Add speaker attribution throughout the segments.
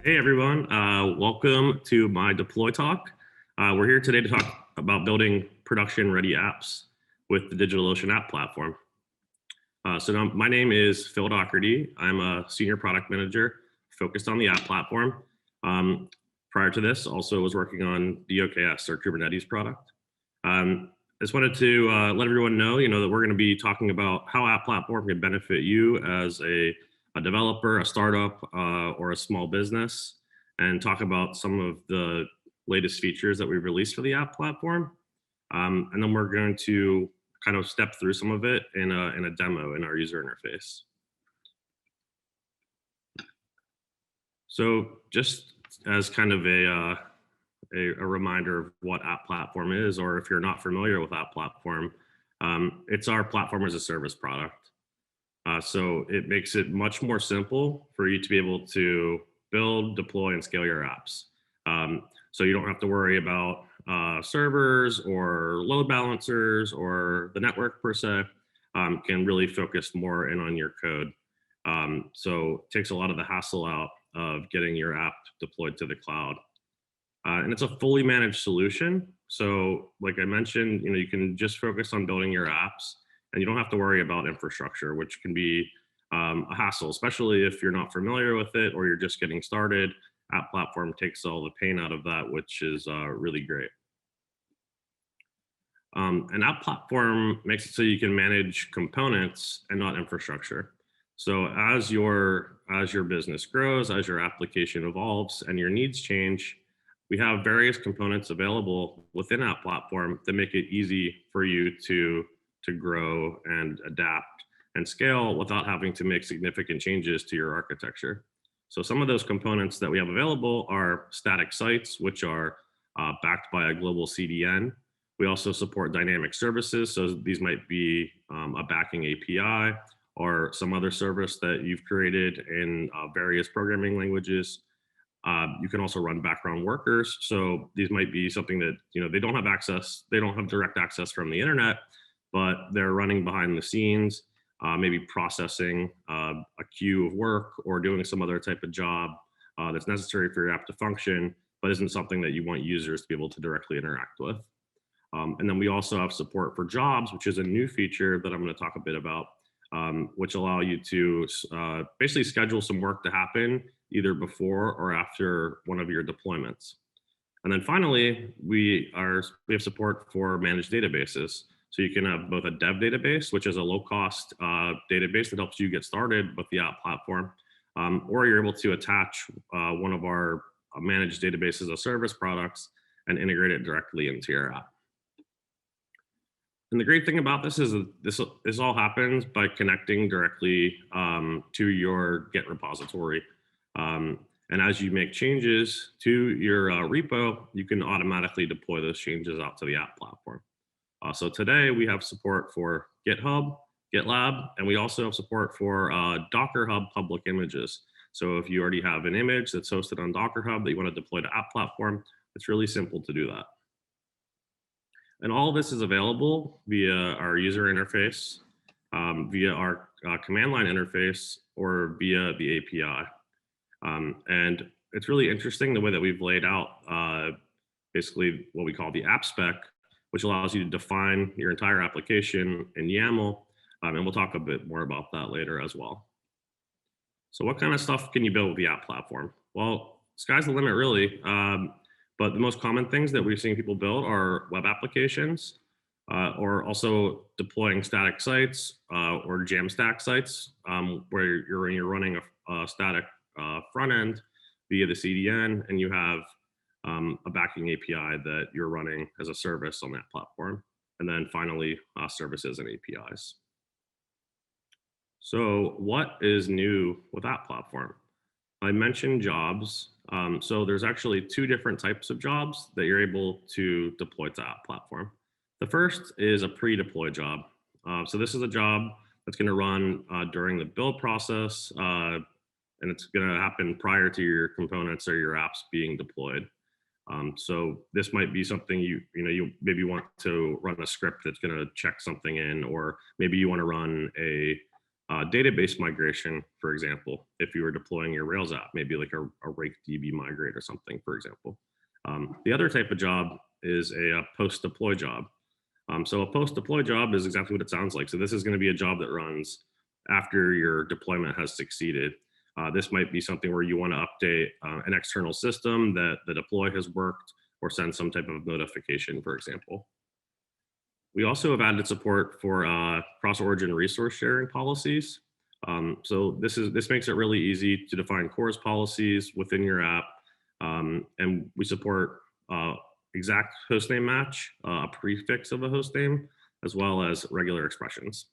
Speaker 1: Hey everyone, welcome to my Deploy Talk. We're here today to talk about building production-ready apps with the DigitalOcean app platform. So now my name is Phil Dougherty. I'm a senior product manager focused on the app platform. Prior to this, also was working on DOKS, or Kubernetes product. I just wanted to let everyone know, that we're going to be talking about how app platform can benefit you as a developer, a startup, or a small business, and talk about some of the latest features that we've released for the app platform. And then we're going to kind of step through some of it in a demo in our user interface. So just as kind of a reminder of what app platform is, or if you're not familiar with app platform, it's our platform as a service product. So it makes it much more simple for you to be able to build, deploy, and scale your apps. So you don't have to worry about servers or load balancers or the network per se. Can really focus more in on your code. So it takes a lot of the hassle out of getting your app deployed to the cloud. And it's a fully managed solution. So like I mentioned, you can just focus on building your apps and you don't have to worry about infrastructure, which can be a hassle, especially if you're not familiar with it or you're just getting started. App platform takes all the pain out of that, which is really great. An app platform makes it so you can manage components and not infrastructure. So as your business grows, as your application evolves and your needs change, we have various components available within app platform that make it easy for you to grow and adapt and scale without having to make significant changes to your architecture. So some of those components that we have available are static sites, which are backed by a global CDN. We also support dynamic services. So these might be a backing API or some other service that you've created in various programming languages. You can also run background workers. So these might be something that, they don't have access, they don't have direct access from the internet, but they're running behind the scenes, maybe processing a queue of work or doing some other type of job that's necessary for your app to function, but isn't something that you want users to be able to directly interact with. And then we also have support for jobs, which is a new feature that I'm going to talk a bit about, which allow you to basically schedule some work to happen either before or after one of your deployments. And then finally, we have support for managed databases. So you can have both a dev database, which is a low-cost database that helps you get started with the app platform, or you're able to attach one of our managed databases as a service products and integrate it directly into your app. And the great thing about this is that this all happens by connecting directly to your Git repository. And as you make changes to your repo, you can automatically deploy those changes out to the app platform. So today we have support for GitHub, GitLab, and we also have support for Docker Hub public images. So if you already have an image that's hosted on Docker Hub that you want to deploy to app platform, it's really simple to do that. And all of this is available via our user interface, via our command line interface, or via the API. And it's really interesting the way that we've laid out basically what we call the app spec, which allows you to define your entire application in YAML. And we'll talk a bit more about that later as well. So what kind of stuff can you build with the app platform? Well, sky's the limit really. But the most common things that we've seen people build are web applications, or also deploying static sites or Jamstack sites, where you're running a static front end via the CDN, and you have a backing API that you're running as a service on that platform. And then finally, services and APIs. So what is new with that platform? I mentioned jobs. So there's actually two different types of jobs that you're able to deploy to app platform. The first is a pre-deploy job. So this is a job that's going to run during the build process, and it's going to happen prior to your components or your apps being deployed. So this might be something you maybe want to run a script that's going to check something in, or maybe you want to run a database migration, for example, if you were deploying your Rails app, maybe like a RakeDB migrate or something, for example. The other type of job is a post-deploy job. So a post-deploy job is exactly what it sounds like. So this is going to be a job that runs after your deployment has succeeded. This might be something where you want to update an external system that the deploy has worked, or send some type of notification, for example. We also have added support for cross-origin resource sharing policies. So this makes it really easy to define CORS policies within your app, and we support exact hostname match, a prefix of a hostname, as well as regular expressions.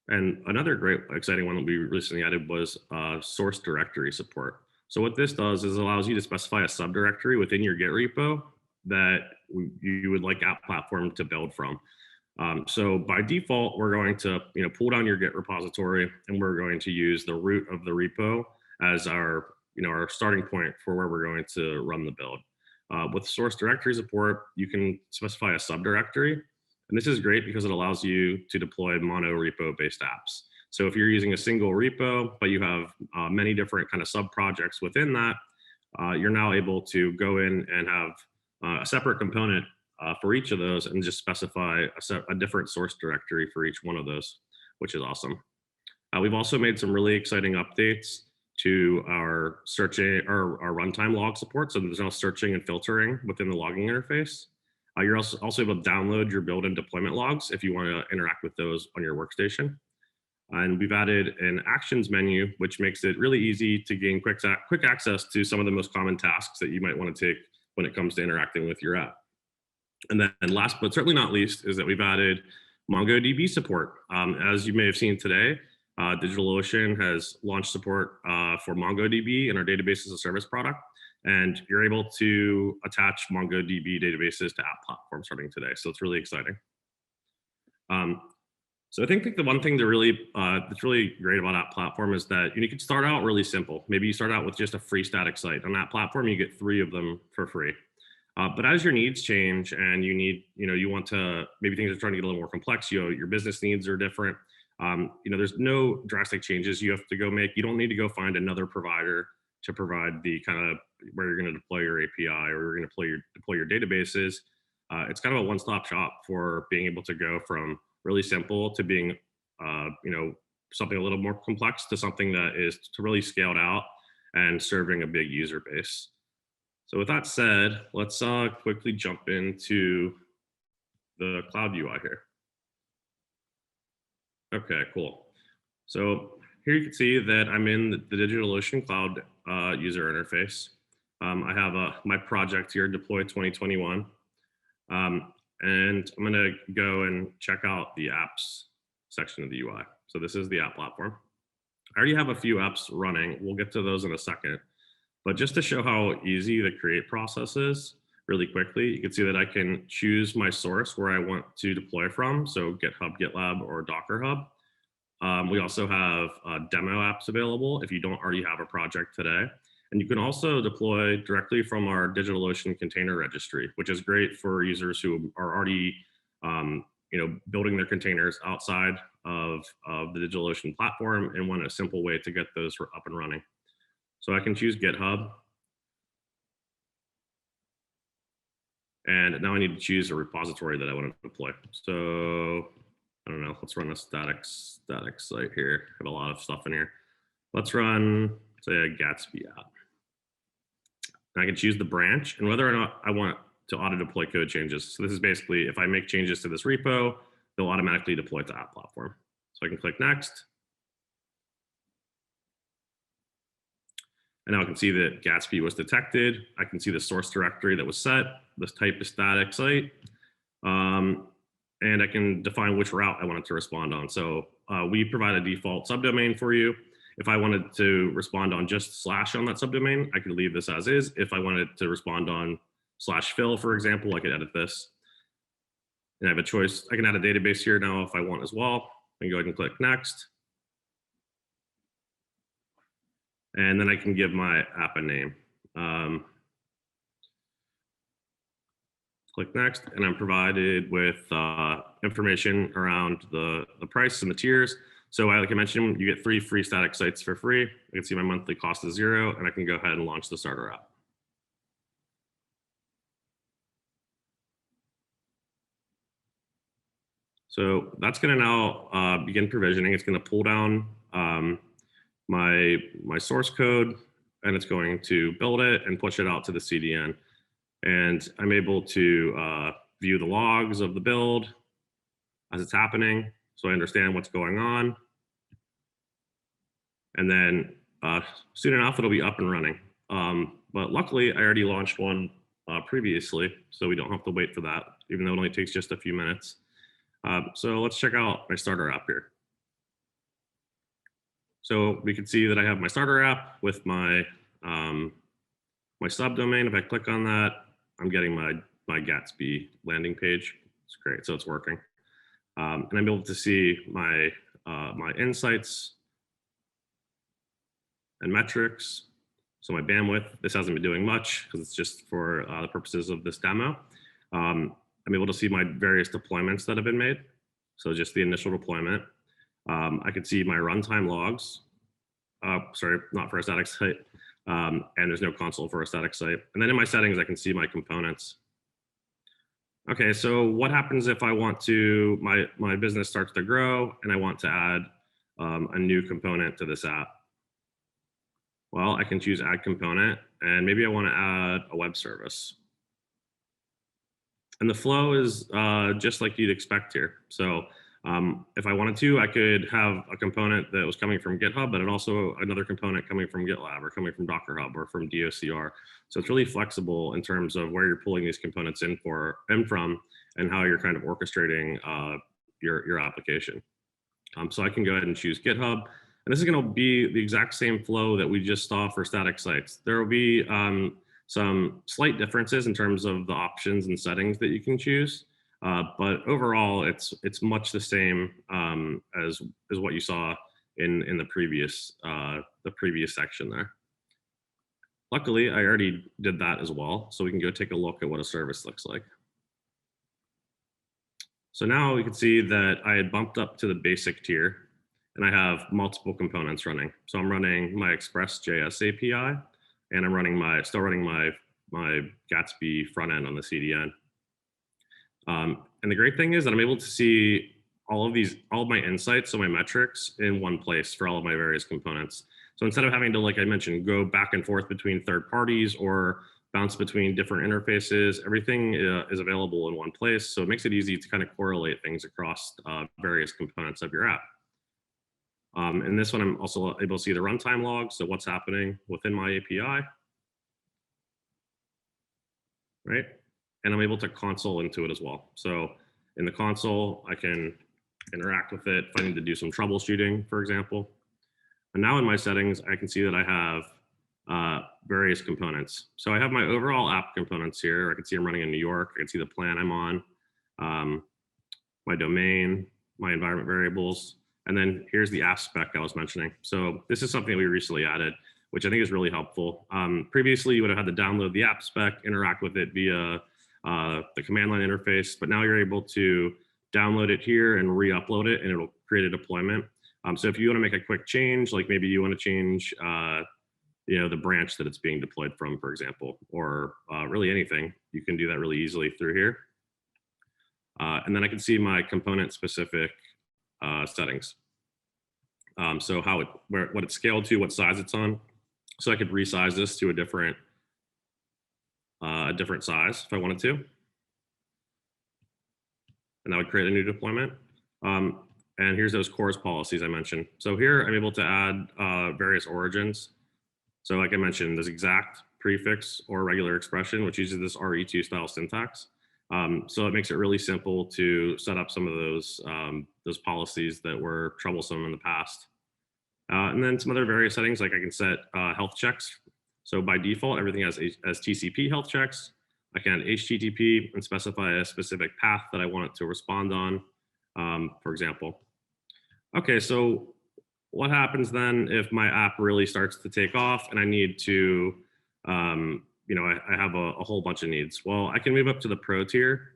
Speaker 1: And another great, exciting one that we recently added was source directory support. So what this does is allows you to specify a subdirectory within your Git repo that you would like App Platform to build from. So by default, we're going to pull down your Git repository, and we're going to use the root of the repo as our our starting point for where we're going to run the build. With source directory support, you can specify a subdirectory. And this is great because it allows you to deploy mono repo based apps. So if you're using a single repo, but you have many different kind of sub projects within that, you're now able to go in and have a separate component for each of those, and just specify a different source directory for each one of those, which is awesome. We've also made some really exciting updates to our searching or our runtime log support. So there's now searching and filtering within the logging interface. You're also able to download your build and deployment logs if you want to interact with those on your workstation. And we've added an actions menu, which makes it really easy to gain quick access to some of the most common tasks that you might want to take when it comes to interacting with your app. And then last but certainly not least is that we've added MongoDB support. As you may have seen today, DigitalOcean has launched support for MongoDB in our database as a service product. And you're able to attach MongoDB databases to App Platform starting today. So it's really exciting. So I think the one thing that that's really great about App Platform is that you can start out really simple. Maybe you start out with just a free static site. On App Platform, you get 3 of them for free. But as your needs change and you want to, maybe things are starting to get a little more complex, your business needs are different. There's no drastic changes you have to go make. You don't need to go find another provider to provide the kind of where you're going to deploy your API or you're going to deploy your databases. It's kind of a one-stop shop for being able to go from really simple to being, something a little more complex to something that is to really scaled out and serving a big user base. So with that said, let's quickly jump into the cloud UI here. Okay, cool. So here you can see that I'm in the DigitalOcean Cloud user interface. I have my project here, Deploy 2021. And I'm going to go and check out the apps section of the UI. So this is the app platform. I already have a few apps running. We'll get to those in a second. But just to show how easy the create process is really quickly, you can see that I can choose my source where I want to deploy from. So GitHub, GitLab, or Docker Hub. We also have demo apps available if you don't already have a project today. And you can also deploy directly from our DigitalOcean container registry, which is great for users who are already building their containers outside of the DigitalOcean platform and want a simple way to get those up and running. So I can choose GitHub. And now I need to choose a repository that I want to deploy. So I don't know, let's run a static site here. I have a lot of stuff in here. Let's run, say, a Gatsby app. And I can choose the branch and whether or not I want to auto deploy code changes. So this is basically, if I make changes to this repo, they'll automatically deploy to App Platform. So I can click next. And now I can see that Gatsby was detected. I can see the source directory that was set. This type is static site. And I can define which route I wanted to respond on. So we provide a default subdomain for you. If I wanted to respond on just / on that subdomain, I could leave this as is. If I wanted to respond on /fill, for example, I could edit this. And I have a choice. I can add a database here now if I want as well. I can go ahead and click next. And then I can give my app a name. Click next, and I'm provided with information around the price and the tiers. So like I mentioned, you get 3 free static sites for free. I can see my monthly cost is 0, and I can go ahead and launch the starter app. So that's going to now begin provisioning. It's going to pull down my source code, and it's going to build it and push it out to the CDN. And I'm able to view the logs of the build as it's happening, so I understand what's going on. And then soon enough, it'll be up and running. But luckily, I already launched one previously, so we don't have to wait for that, even though it only takes just a few minutes. So let's check out my starter app here. So we can see that I have my starter app with my my subdomain. If I click on that, I'm getting my Gatsby landing page. It's great, so it's working. And I'm able to see my my insights and metrics. So my bandwidth, this hasn't been doing much because it's just for the purposes of this demo. I'm able to see my various deployments that have been made. So just the initial deployment. I could see my runtime logs. Sorry, not for a static site. And there's no console for a static site. And then in my settings, I can see my components. Okay, so what happens if I want to, my business starts to grow and I want to add a new component to this app? Well, I can choose add component, and maybe I want to add a web service. And the flow is just like you'd expect here. So if I wanted to, I could have a component that was coming from GitHub, but also another component coming from GitLab or coming from Docker Hub or from DOCR. So it's really flexible in terms of where you're pulling these components in from and how you're kind of orchestrating your application. So I can go ahead and choose GitHub. And this is going to be the exact same flow that we just saw for static sites. There will be some slight differences in terms of the options and settings that you can choose. But overall, it's much the same as what you saw in the previous section there. Luckily, I already did that as well, so we can go take a look at what a service looks like. So now we can see that I had bumped up to the basic tier, and I have multiple components running. So I'm running my Express.js API, and I'm still running my Gatsby front end on the CDN. And the great thing is that I'm able to see all of my insights, so my metrics, in one place for all of my various components. So instead of having to, like I mentioned, go back and forth between third parties or bounce between different interfaces, everything is available in one place. So it makes it easy to kind of correlate things across various components of your app. In this one, I'm also able to see the runtime logs, so what's happening within my API, right? And I'm able to console into it as well. So in the console, I can interact with it if I need to do some troubleshooting, for example. And now in my settings, I can see that I have various components. So I have my overall app components here. I can see I'm running in New York. I can see the plan I'm on, my domain, my environment variables, and then here's the app spec I was mentioning. So this is something we recently added, which I think is really helpful. Previously, you would have had to download the app spec, interact with it via the command line interface, but now you're able to download it here and re-upload it, and it'll create a deployment. So if you want to make a quick change, like maybe you want to change the branch that it's being deployed from, for example, or really anything, you can do that really easily through here. And then I can see my component specific settings. So what it's scaled to, what size it's on. So I could resize this to a different size if I wanted to. And that would create a new deployment. And here's those CORS policies I mentioned. So here I'm able to add various origins. So like I mentioned, this exact, prefix, or regular expression, which uses this RE2 style syntax. So it makes it really simple to set up some of those policies that were troublesome in the past. And then some other various settings, like I can set health checks. So by default, everything has TCP health checks. I can add HTTP and specify a specific path that I want it to respond on, for example. Okay, so what happens then if my app really starts to take off and I need to I have a whole bunch of needs. Well, I can move up to the pro tier,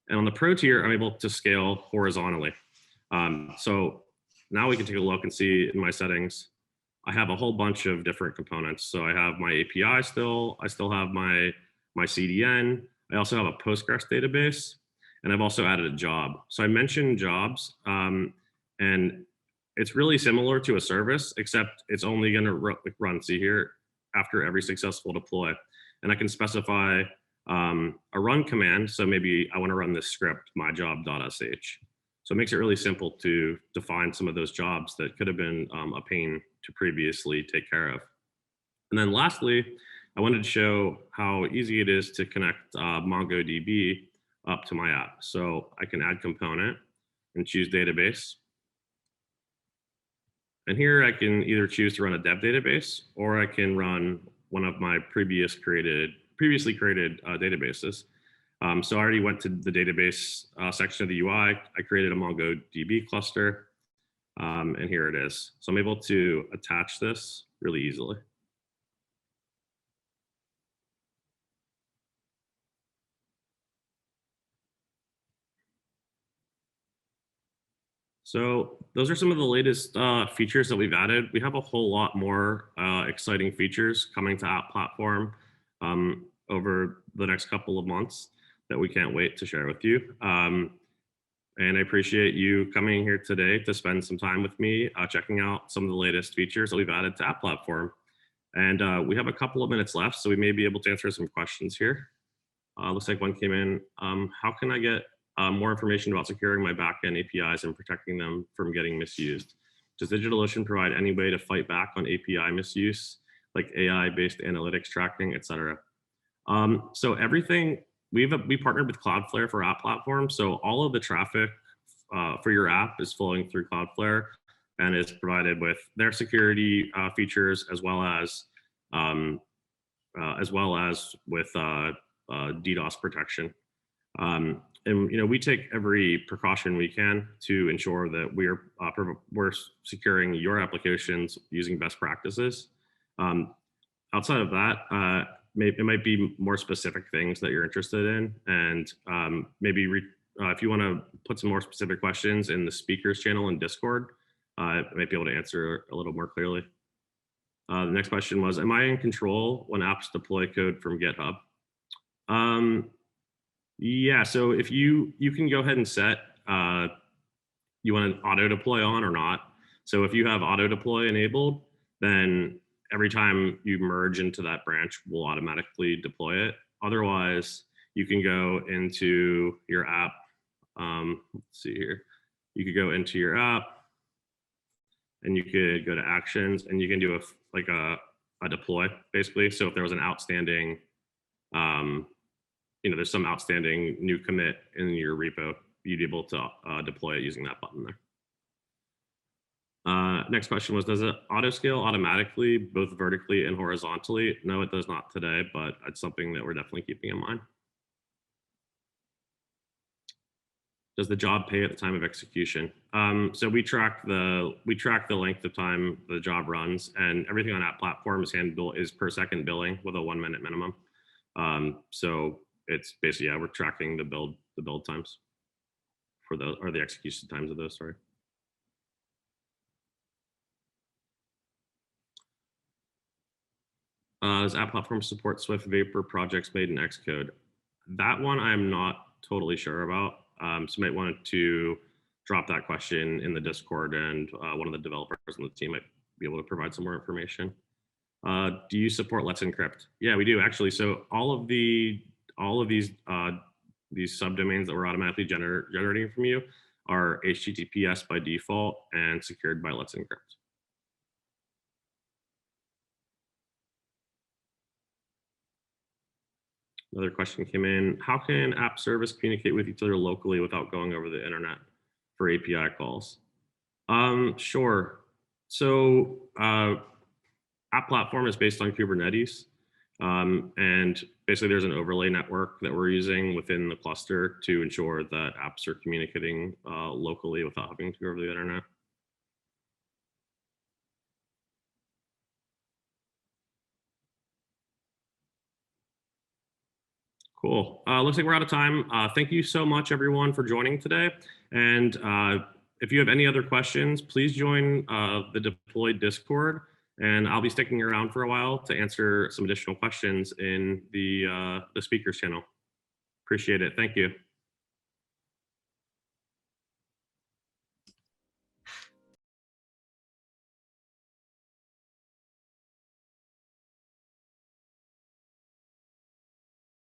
Speaker 1: and on the pro tier, I'm able to scale horizontally. So now we can take a look and see in my settings, I have a whole bunch of different components. So I have my API still, I still have my CDN, I also have a Postgres database, and I've also added a job. So I mentioned jobs, and it's really similar to a service, except it's only going to run, see here, after every successful deploy. And I can specify a run command. So maybe I want to run this script, myjob.sh. So it makes it really simple to define some of those jobs that could have been a pain to previously take care of. And then lastly, I wanted to show how easy it is to connect MongoDB up to my app. So I can add component and choose database. And here I can either choose to run a dev database, or I can run one of my previously created databases. So I already went to the database section of the UI. I created a MongoDB cluster, and here it is. So I'm able to attach this really easily. So those are some of the latest features that we've added. We have a whole lot more exciting features coming to App Platform over the next couple of months that we can't wait to share with you. And I appreciate you coming here today to spend some time with me, checking out some of the latest features that we've added to App Platform. And we have a couple of minutes left, so we may be able to answer some questions here. Looks like one came in. How can I get more information about securing my backend APIs and protecting them from getting misused? Does DigitalOcean provide any way to fight back on API misuse, like AI-based analytics tracking, et cetera? So everything, we partnered with Cloudflare for App Platform. So all of the traffic for your app is flowing through Cloudflare and is provided with their security features, as well as with DDoS protection. And we take every precaution we can to ensure that we're securing your applications using best practices. Outside of that, it might be more specific things that you're interested in, and maybe if you want to put some more specific questions in the speakers channel in Discord, I might be able to answer a little more clearly. The next question was, am I in control when apps deploy code from GitHub? Yeah, so if you can go ahead and set you want to auto deploy on or not. So if you have auto deploy enabled, then every time you merge into that branch, we'll automatically deploy it. Otherwise, you can go into your app. Let's see here. You could go into your app, and you could go to actions, and you can do a deploy, basically. So if there was an outstanding, there's some outstanding new commit in your repo, you'd be able to deploy it using that button there. Next question was, does it auto scale automatically, both vertically and horizontally? No, it does not today, but it's something that we're definitely keeping in mind. Does the job pay at the time of execution? So we track the length of time the job runs, and everything on App Platform is per second billing with a 1 minute minimum. So it's basically, yeah, we're tracking the build times for those, or the execution times of those, sorry. Does App Platform support Swift Vapor projects made in Xcode? That one I'm not totally sure about. So you might want to drop that question in the Discord, and one of the developers on the team might be able to provide some more information. Do you support Let's Encrypt? Yeah, we do actually. So all of these subdomains that we're automatically generating from you are HTTPS by default and secured by Let's Encrypt. Another question came in. How can app service communicate with each other locally without going over the internet for API calls? Sure. So App Platform is based on Kubernetes. And basically there's an overlay network that we're using within the cluster to ensure that apps are communicating locally without having to go over the internet. Cool. Looks like we're out of time. Thank you so much, everyone, for joining today. And if you have any other questions, please join the Deployed Discord, and I'll be sticking around for a while to answer some additional questions in the speakers channel. Appreciate it. Thank you.